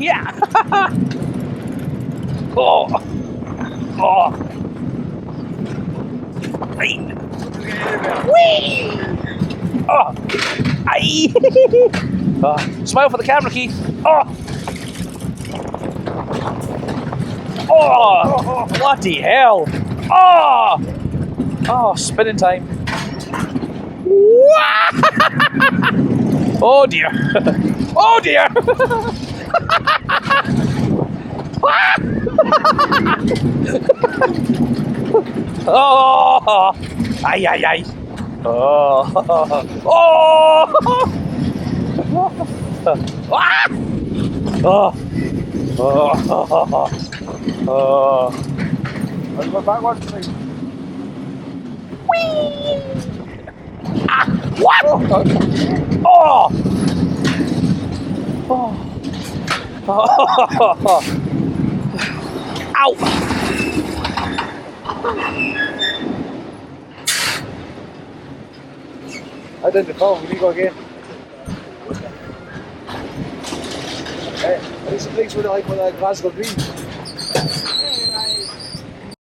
Yeah. Oh. Oh. Whee! Oh. Aye. Oh. Smile for the camera, Keith. Oh. Oh. Bloody hell. Oh. Oh, spinning time. Oh dear. Oh dear. Oh. Ay, ay, ay. Oh. Oh. Oh. Oh. Oh. Let's go backwards, please. Whee! Ah, what? Oh! Oh! Oh! Ow! I did the phone. We go again. Hey, this is the place where they like Glasgow Green.